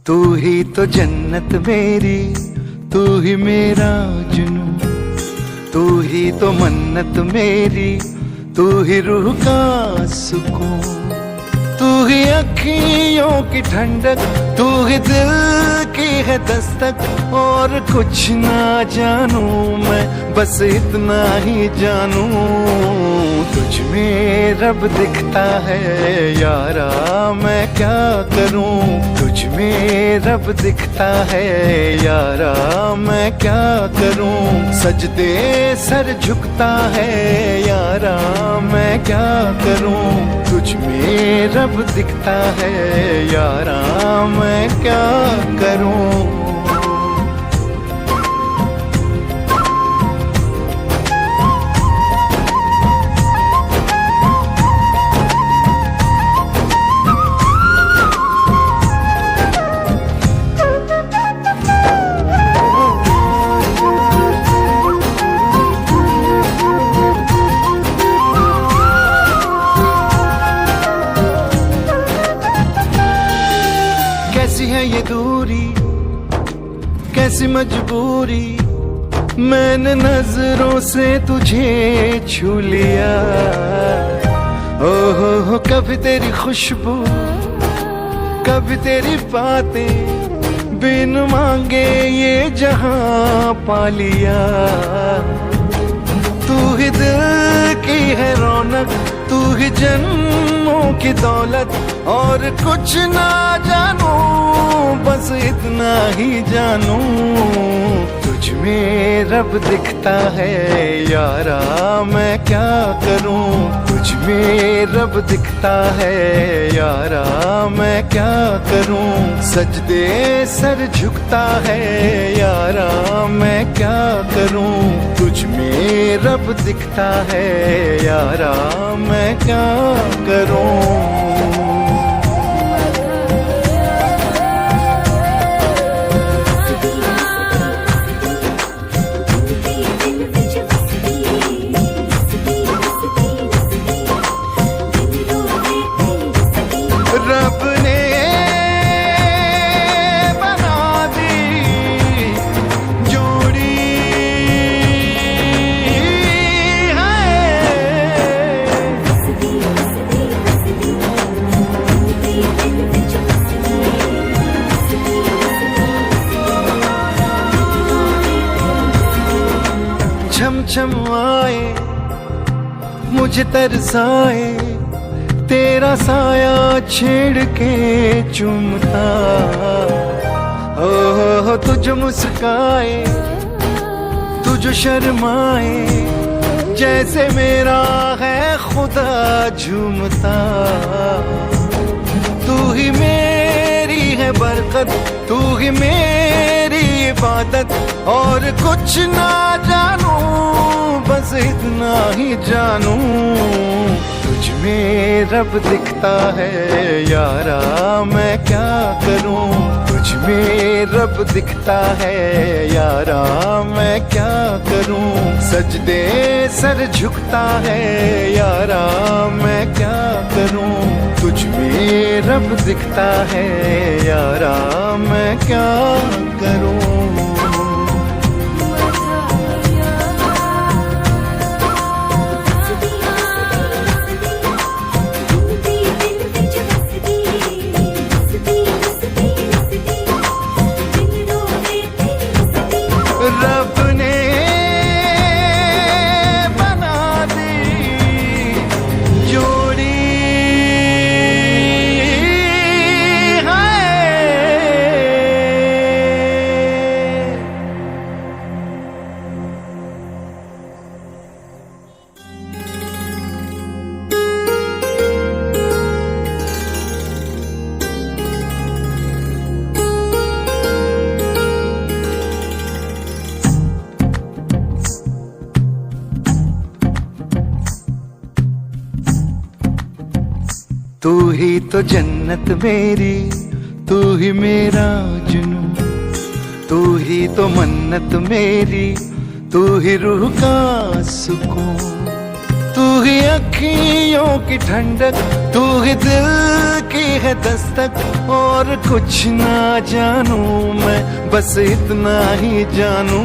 तू ही तो जन्नत मेरी, तू ही मेरा जुनून, तू ही तो मन्नत मेरी, तू ही रूह का सुकून, तू ही अखियों की ठंडक, तू ही दिल की है दस्तक। और कुछ ना जानू मैं, बस इतना ही जानू, तुझ में रब दिखता है यारा, मैं क्या करूं। तुझ में रब दिखता है यारा, मैं क्या करूं। सजदे सर झुकता है यारा, मैं क्या करूं। तुझ में रब दिखता है यारा, मैं क्या करूं। कैसी है ये दूरी, कैसी मजबूरी, मैंने नजरों से तुझे छू लिया। ओहो कभी तेरी खुशबू, कभी तेरी बातें, बिन मांगे ये जहां पा लिया। तू ही दिल की है रौनक, तू ही जन्मों की दौलत। और कुछ ना जानू, बस इतना ही जानू, तुझ में रब दिखता है यारा, मैं क्या करूं। तुझ में रब दिखता है यारा, मैं क्या करूं। सजदे सर झुकता है यारा, मैं क्या करूं। तुझ में रब दिखता है यारा, मैं क्या करूं। रब ने बना दी जोड़ी छम छम आए, मुझे तरसाए, तेरा साया छेड़ के चूमता। ओह तुझ मुस्काए, तुझ शर्माए, जैसे मेरा है खुदा झूमता। तू ही मेरी है बरकत, तू ही मेरी इबादत। और कुछ ना जानू, बस इतना ही जानू, तुझ में रब दिखता है यारा, मैं क्या करूं। तुझ में रब दिखता है यारा, मैं क्या करूं। सजदे सर झुकता है यारा, मैं क्या करूं। तुझ में रब दिखता है यारा, मैं क्या करूं। रब ने बना दी जोड़ी है। तू ही तो जन्नत मेरी, तू ही मेरा जुनून, तू ही तो मन्नत मेरी, तू ही रूह का सुकून, तू ही अखियों की ठंडक, तू ही दिल की है दस्तक। और कुछ ना जानू मैं, बस इतना ही जानू,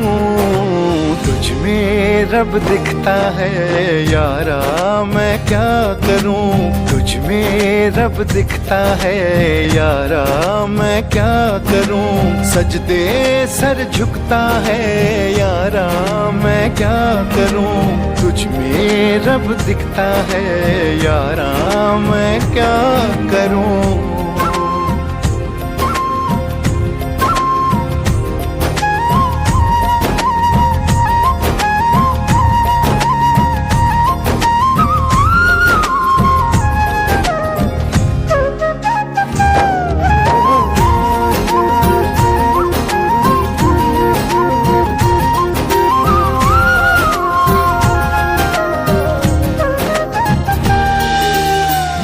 तुझ में रब दिखता है यारा, मैं क्या करूं। तुझ में रब दिखता है यारा, मैं क्या करूं। सजदे सर झुकता है यारा, मैं क्या करूं। तुझ में रब दिखता है यारा, मैं क्या करूं।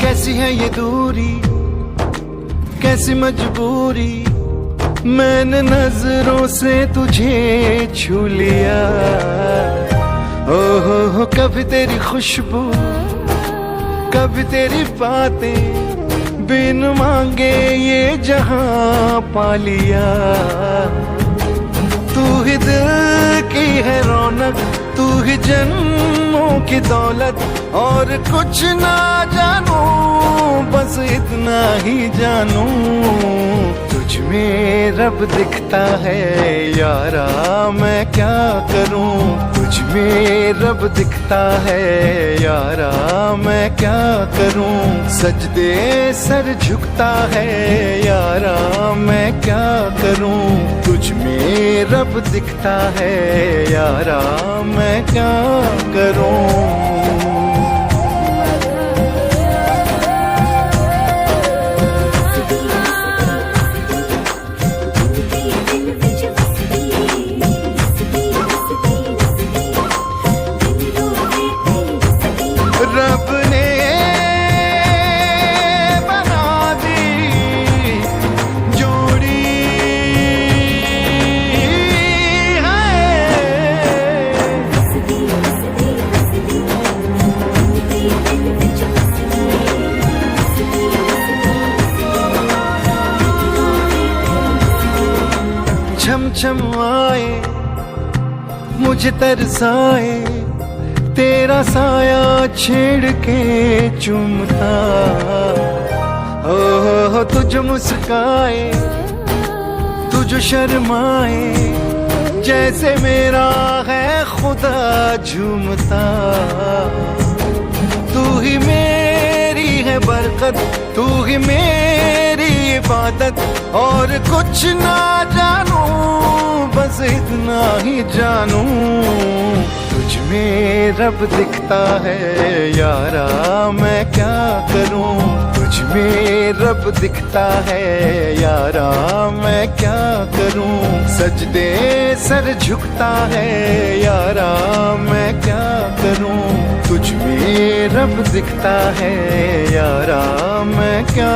कैसी है ये दूरी, कैसी मजबूरी, मैंने नजरों से तुझे छू लिया। हो कभी तेरी खुशबू, कभी तेरी बातें, बिन मांगे ये जहां पा लिया। तू ही दिल की है रौनक, तू ही जन्मों की दौलत। और कुछ ना जानू, बस इतना ही जानू, तुझ में रब दिखता है यारा, मैं क्या करूं। तुझ में रब दिखता है यारा, मैं क्या करूं। सजदे सर झुकता है यारा, मैं क्या करूं। तुझ में रब दिखता है यारा, मैं क्या करूं। रब ने बना दी जोड़ी छम छम आए, मुझे तरसाए, तेरा साया छेड़ के चूमता। हो तुझ मुस्काए, तुझ शर्माए, जैसे मेरा है खुदा झूमता। तू ही मेरी है बरकत, तू ही मेरी इबादत। और कुछ ना जानू, बस इतना ही जानू, तुझ में रब दिखता है यारा, मैं क्या करूं। तुझ में रब दिखता है यारा, मैं क्या करूं। सजदे सर झुकता है यारा, मैं क्या करूं। तुझ में रब दिखता है यारा, मैं क्या